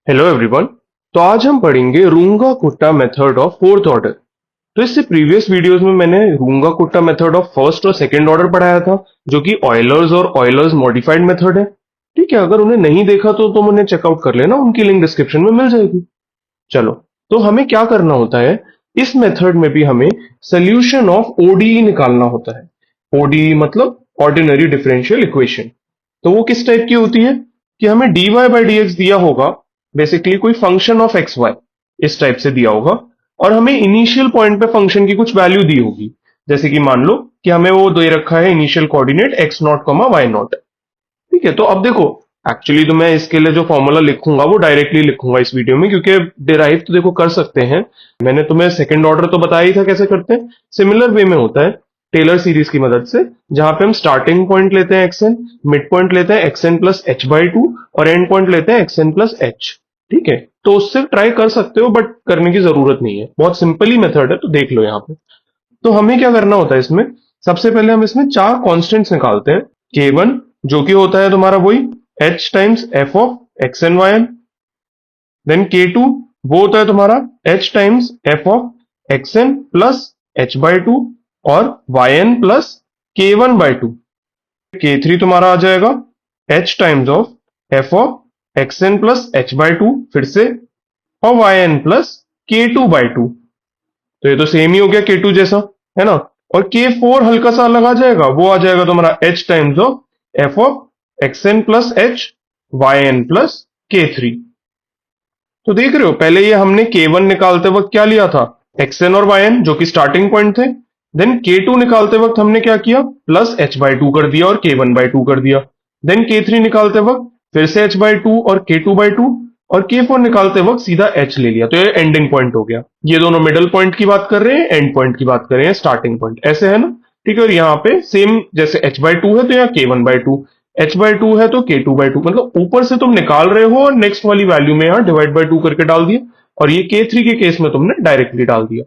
Hello everyone. तो आज हम पढ़ेंगे रूंगा Kutta method of fourth order. तो इससे प्रीवियस वीडियोस में मैंने रूंगा कुट्टा मेथड ऑफ फर्स्ट और सेकंड ऑर्डर पढ़ाया था, जो कि ऑयलर्स और ऑयलर्स मॉडिफाइड मेथड है। ठीक है, अगर उन्हें नहीं देखा तो तुम उन्हें चेकआउट कर लेना, उनकी लिंक डिस्क्रिप्शन में मिल जाएगी। चलो, तो हमें क्या करना होता है, इस मेथड में भी हमें सोल्यूशन ऑफ ओडीई निकालना होता है। ओडीई मतलब ऑर्डिनरी डिफरेंशियल इक्वेशन। तो वो किस टाइप की होती है कि हमें dy बाई डी एक्स दिया होगा, बेसिकली कोई फंक्शन ऑफ एक्स वाई इस टाइप से दिया होगा, और हमें इनिशियल पॉइंट पे फंक्शन की कुछ वैल्यू दी होगी। जैसे कि मान लो कि हमें वो दे रखा है initial coordinate x naught comma y naught. ठीक है, तो अब देखो, एक्चुअली तो मैं इसके लिए जो फॉर्मूला लिखूंगा वो डायरेक्टली लिखूंगा इस वीडियो में, क्योंकि डिराइव तो देखो कर सकते हैं। मैंने तुम्हें सेकंड ऑर्डर तो बताया ही था कैसे करते हैं। सिमिलर वे में होता है टेलर सीरीज की मदद से, जहां पे हम स्टार्टिंग पॉइंट लेते हैं एक्सएन, मिड पॉइंट लेते हैं xn plus H by two, और एंड पॉइंट लेते हैं एक्सएन प्लस एच। ठीक है, तो उससे ट्राई कर सकते हो, बट करने की जरूरत नहीं है, बहुत सिंपल ही मेथड है, तो देख लो यहाँ पे। तो हमें क्या करना होता है इसमें, सबसे पहले हम इसमें चार कॉन्स्टेंट्स निकालते हैं। K1 जो कि होता है तुम्हारा वही h times F of x N Y N. Then K2 वो होता है तुम्हारा h times F of x N plus H by two और Y N plus K1 by two. K3 तुम्हारा आ जाएगा h times of F of x N plus H by two फिर से, और Y N plus K2 by two. तो ये तो सेम ही हो गया K2 जैसा, है ना। और K4 हल्का सा अलग आ जाएगा, वो आ जाएगा तुम्हारा h times of F of x N plus h y N plus K3। तो देख रहे हो, पहले ये हमने K1 निकालते वक्त क्या लिया था, xn और yn जो कि स्टार्टिंग पॉइंट थे। देन K2 निकालते वक्त हमने क्या किया, प्लस h बाई टू कर दिया और K1 बाई टू कर दिया। देन K3 निकालते वक्त फिर से h बाई टू और K2 बाई टू, और K4 निकालते वक्त सीधा h ले लिया। तो ये एंडिंग पॉइंट हो गया। ये दोनों मिडल पॉइंट की बात कर रहे हैं, एंड पॉइंट की बात कर रहे हैं, स्टार्टिंग पॉइंट, ऐसे है ना। ठीक है, और यहाँ पे सेम जैसे h बाई टू है तो यहाँ K1 by to, h by two है तो K2 बाई टू, मतलब ऊपर से तुम निकाल रहे हो और नेक्स्ट वाली वैल्यू में यहाँ डिवाइड बाई टू करके डाल दिया, और ये K3 के केस में तुमने डायरेक्टली डाल दिया।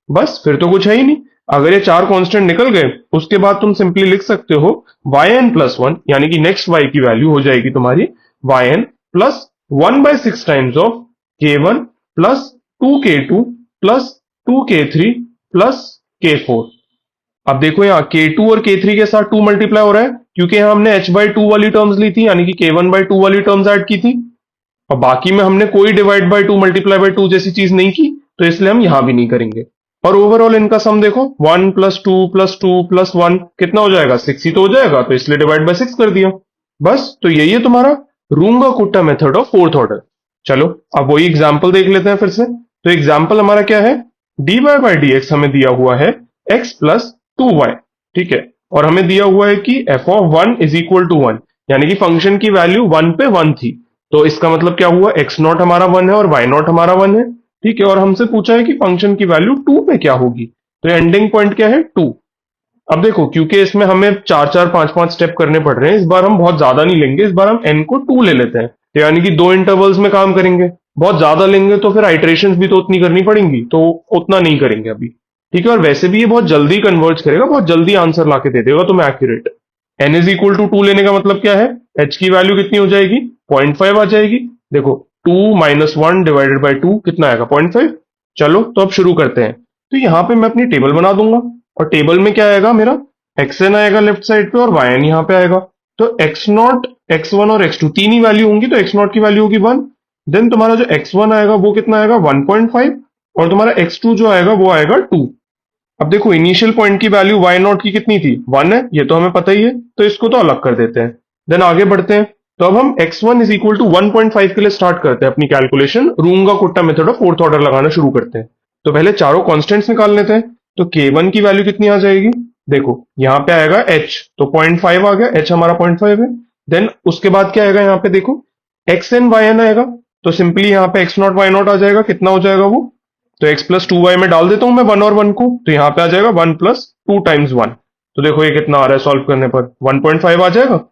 बस फिर तो कुछ है ही नहीं। अगर ये चार कांस्टेंट निकल गए, उसके बाद तुम सिंपली लिख सकते हो yn प्लस वन, यानी कि नेक्स्ट y की वैल्यू हो जाएगी तुम्हारी yn plus one by six times of K1 plus two K2 plus two K3 plus K4। अब देखो यहाँ K2 और K3 के साथ 2 मल्टीप्लाई हो रहा है, क्योंकि यहाँ हमने h बाई टू वाली टर्म्स ली थी, यानी कि K1 बाई टू वाली टर्म्स ऐड की थी, और बाकी में हमने कोई divide by two multiply by two जैसी चीज नहीं की, तो इसलिए हम यहां भी नहीं करेंगे। और ओवरऑल इनका सम देखो, one plus two plus one कितना हो जाएगा, सिक्स ही तो हो जाएगा, तो इसलिए डिवाइड बाई सिक्स कर दिया। बस, तो यही है तुम्हारा रूंगा Kutta method of fourth order. चलो, अब वही एग्जाम्पल देख लेते हैं फिर से। तो एग्जाम्पल हमारा क्या है, d y by d x हमें दिया हुआ है एक्स प्लस टू वाई। ठीक है, और हमें दिया हुआ है कि f of one is equal to one, यानी कि फंक्शन की वैल्यू वन पे वन थी। तो इसका मतलब क्या हुआ, एक्स नॉट हमारा वन है और वाई नॉट हमारा वन है। ठीक है, और हमसे पूछा है कि फंक्शन की वैल्यू टू पे क्या होगी, तो एंडिंग पॉइंट क्या है, टू। अब देखो, क्योंकि इसमें हमें चार चार पांच पांच स्टेप करने पड़ रहे हैं, इस बार हम बहुत ज्यादा नहीं लेंगे, इस बार हम n को टू ले लेते हैं, तो यानी कि दो इंटरवल्स में काम करेंगे। बहुत ज्यादा लेंगे तो फिर आइट्रेशन भी तो उतनी करनी पड़ेंगी, तो उतना नहीं करेंगे अभी। ठीक है, और वैसे भी ये बहुत जल्दी कन्वर्ज करेगा, बहुत जल्दी आंसर ला के दे देगा तुम्हें accurate. n is equal to two लेने का मतलब क्या है, h की वैल्यू कितनी हो जाएगी, 0.5 आ जाएगी। देखो, two minus one divided by two कितना आएगा, 0.5। चलो, तो अब शुरू करते हैं। तो यहाँ पे मैं अपनी टेबल बना दूंगा, और टेबल में क्या आएगा मेरा, xn आएगा लेफ्ट साइड पे और yn यहाँ पे आएगा। तो x नॉट, x1 और x2 तीन ही वैल्यू होंगी, तो x नॉट की वैल्यू होगी वन। देन तुम्हारा जो x1 आएगा वो कितना आएगा, 1.5, और तुम्हारा x2 जो आएगा वो आएगा 2। अब देखो, इनिशियल पॉइंट की वैल्यू y नॉट की कितनी थी, वन है, ये तो हमें पता ही है, तो इसको तो अलग कर देते हैं। देन आगे बढ़ते हैं। तो अब हम x1 इज इक्वल टू 1.5 के लिए स्टार्ट करते हैं अपनी calculation, Runge Kutta method of fourth order लगाना शुरू करते हैं। तो पहले चारों कॉन्स्टेंट्स निकाल लेते हैं। तो K1 की वैल्यू कितनी आ जाएगी, देखो यहाँ पे आएगा h, तो 0.5 आ गया, h हमारा 0.5 है। देन उसके बाद क्या आएगा, यहाँ पे देखो xn yn आएगा, तो सिंपली यहाँ पे x नॉट y नॉट आ जाएगा, कितना हो जाएगा वो, तो x प्लस टू वाई में डाल देता हूं मैं वन और वन को, तो यहाँ पे आ जाएगा one plus two times one. तो देखो ये कितना आ रहा है सॉल्व करने पर, 1.5 आ जाएगा।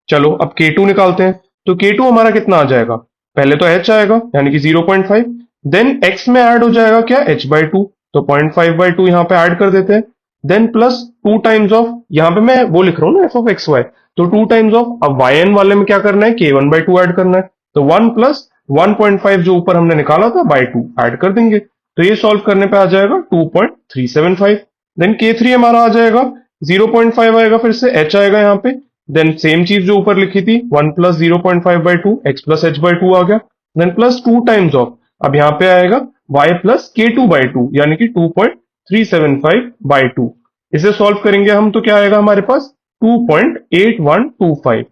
चलो, अब K2 निकालते हैं। तो K2 हमारा कितना आ जाएगा, पहले तो h आएगा यानी कि 0.5, देन x में ऐड हो जाएगा क्या, h बाई टू, तो 0.5 बाई टू यहाँ पे ऐड कर देते हैं। Then plus two times of, यहाँ पे मैं वो लिख रहा हूँ ना, एफ ऑफ एक्स वाई, तो टू टाइम्स ऑफ, अब वाई एन वाले में क्या करना है, K1 बाई टू ऐड करना है, तो वन प्लस 1.5 जो ऊपर हमने निकाला था बाय 2 ऐड कर देंगे, तो ये सॉल्व करने पे आ जाएगा 2.375। देन K3 हमारा आ जाएगा 0.5 आएगा, फिर से H आएगा यहाँ पे। देन सेम चीज जो ऊपर लिखी थी 1 plus 0.5 by 2 x plus h by 2 आ गया। देन प्लस 2 टाइम्स ऑफ, अब यहाँ पे आएगा y प्लस K2 बाई 2 यानी कि 2.375 बाई 2। इसे सॉल्व करेंगे हम तो क्या आएगा हमारे पास 2.8125।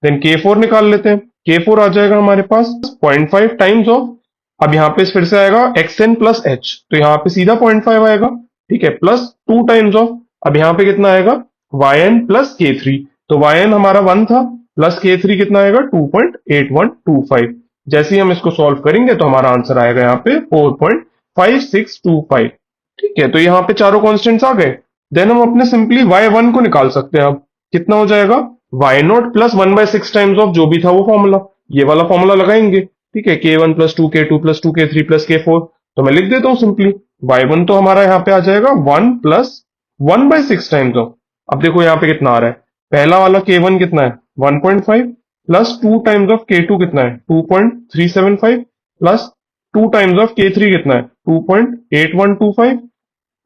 देन K4 निकाल लेते हैं, K4 आ जाएगा हमारे पास 0.5 टाइम्स ऑफ, अब यहाँ पे फिर से आएगा xn प्लस h, तो यहाँ पे सीधा 0.5 आएगा, ठीक है, प्लस 2 टाइम्स ऑफ, अब यहाँ पे कितना आएगा yn प्लस K3, तो yn हमारा 1 था, प्लस K3 कितना आएगा 2.8125। जैसे ही हम इसको सॉल्व करेंगे तो हमारा आंसर आएगा यहाँ पे 4.5625। ठीक है, तो यहाँ पे चारों कॉन्स्टेंट्स आ गए। देन हम अपने सिंपली y1 को निकाल सकते हैं। अब कितना हो जाएगा y0 प्लस 1/6 टाइम्स ऑफ जो भी था वो फॉर्मूला, ये वाला फॉर्मूला लगाएंगे, ठीक है, K1 plus 2 K2 plus 2 K3 plus K4। तो मैं लिख देता हूं सिंपली y1 तो हमारा यहाँ पे आ जाएगा 1 प्लस 1/6 टाइम्स ऑफ। अब देखो यहाँ पे कितना आ रहा है, पहला वाला K1 कितना है 1.5 प्लस 2 टाइम्स ऑफ K2 कितना है 2.375 प्लस 2 टाइम्स ऑफ K3 कितना है 2.8125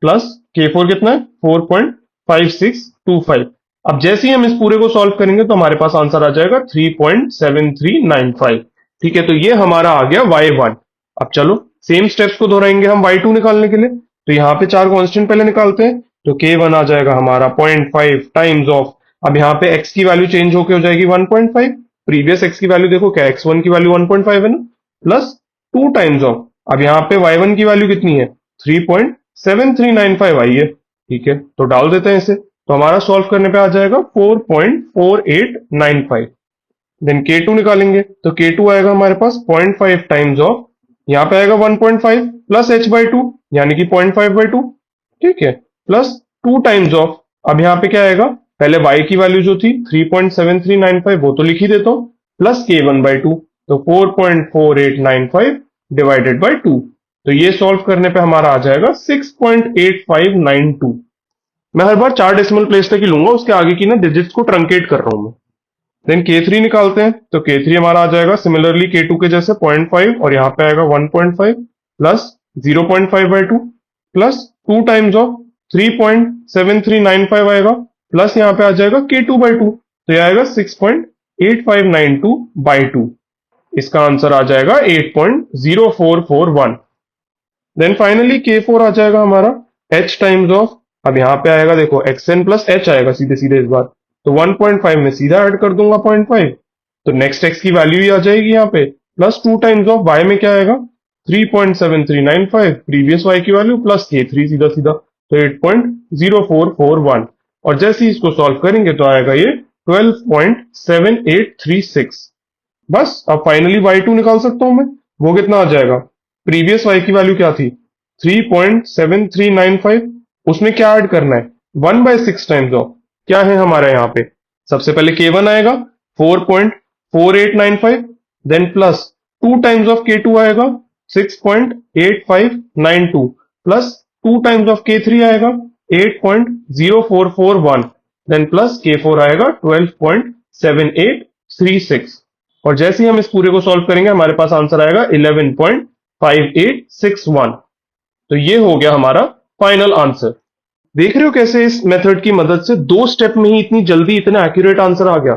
प्लस K4 कितना है 4.5625। अब जैसे ही हम इस पूरे को सॉल्व करेंगे तो हमारे पास आंसर आ जाएगा 3.7395। ठीक है, तो ये हमारा आ गया y1। अब चलो सेम स्टेप्स को दोहराएंगे हम y2 निकालने के लिए। तो यहाँ पे चार कांस्टेंट पहले निकालते हैं, तो K1 आ जाएगा हमारा 0.5 टाइम्स ऑफ, अब यहाँ पे x की वैल्यू चेंज होके हो जाएगी 1.5, प्रीवियस x की वैल्यू देखो क्या x1 की वैल्यू 1.5 है ना, प्लस 2 टाइम्स ऑफ, अब यहाँ पे y1 की वैल्यू कितनी है 3.7395 आई है। ठीक है, तो डाल देते हैं इसे, तो हमारा सॉल्व करने पे आ जाएगा 4.4895। देन K2 निकालेंगे, तो K2 आएगा हमारे पास 0.5 टाइम्स ऑफ, यहाँ पे आएगा 1.5 प्लस h बाई 2 यानी कि 0.5 बाई 2, ठीक है, प्लस 2 टाइम्स ऑफ, अब यहाँ पे क्या आएगा, पहले y की वैल्यू जो थी 3.7395 वो तो लिख ही देता हूँ, प्लस K1 बाई 2, तो 4.4895 डिवाइडेड बाई 2, तो ये सॉल्व करने पे हमारा आ जाएगा 6.8592। मैं हर बार 4 डेसिमल प्लेस तक ही लूंगा, उसके आगे की ना डिजिट्स को ट्रंकेट कर रहा हूं मैं। देन K3 निकालते हैं, तो K3 हमारा आ जाएगा सिमिलरली K2 के जैसे 0.5 और यहाँ पे आएगा 1.5 plus 0.5 by 2 plus 2 times of 3.7395 आएगा, प्लस यहाँ पे आ जाएगा K2 बाई 2, तो ये आएगा 6.8592 बाई 2। इसका आंसर आ जाएगा 8.0441। देन फाइनली K4 आ जाएगा हमारा h टाइम्स ऑफ, अब यहाँ पे आएगा देखो xn प्लस h आएगा सीधे सीधे इस बार, तो 1.5 में सीधा ऐड कर दूंगा 0.5, तो नेक्स्ट x की वैल्यू ही आ जाएगी यहाँ पे, प्लस 2 टाइम्स ऑफ y में क्या आएगा 3.7395 प्रीवियस y की वैल्यू प्लस K3 सीधा सीधा, तो 8.0441, और जैसे ही इसको सॉल्व करेंगे तो आएगा ये 12.7836। बस अब फाइनली y2 निकाल सकता हूं मैं, वो कितना आ जाएगा, प्रीवियस y की वैल्यू क्या थी 3.7395, उसमें क्या ऐड करना है 1/6 टाइम्स ऑफ, क्या है हमारा यहाँ पे, सबसे पहले K1 आएगा 4.4895, then plus 2 times of K2 आएगा 6.8592 प्लस 2 टाइम्स ऑफ K3 आएगा 8.0441, देन प्लस K4 आएगा 12.7836, और जैसे ही हम इस पूरे को सॉल्व करेंगे हमारे पास आंसर आएगा 11.5861। तो ये हो गया हमारा फाइनल आंसर। देख रहे हो कैसे इस मेथड की मदद से 2 स्टेप में ही इतनी जल्दी इतना एक्यूरेट आंसर आ गया।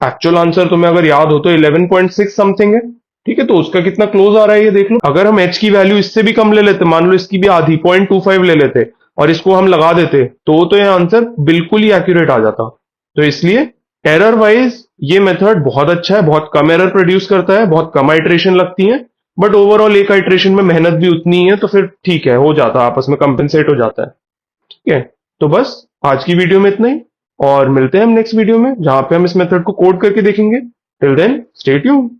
एक्चुअल आंसर तुम्हें अगर याद हो तो 11.6 समथिंग है, ठीक है, तो उसका कितना क्लोज आ रहा है ये देख लो। अगर हम h की वैल्यू इससे भी कम ले लेते, मान लो इसकी भी आधी 0.25 ले लेते और इसको हम लगा देते, तो ये आंसर बिल्कुल ही एक्यूरेट आ जाता। तो इसलिए एरर वाइज ये मेथड बहुत अच्छा है, बहुत कम एरर प्रोड्यूस करता है, बहुत कम आइट्रेशन लगती है, बट ओवरऑल एक आइट्रेशन में मेहनत भी उतनी है, तो फिर ठीक है, हो जाता है, आपस में कंपेंसेट हो जाता है। ठीक है, तो बस आज की वीडियो में इतना ही, और मिलते हैं हम नेक्स्ट वीडियो में जहां पे हम इस मेथड को कोड करके देखेंगे। Till then stay tuned.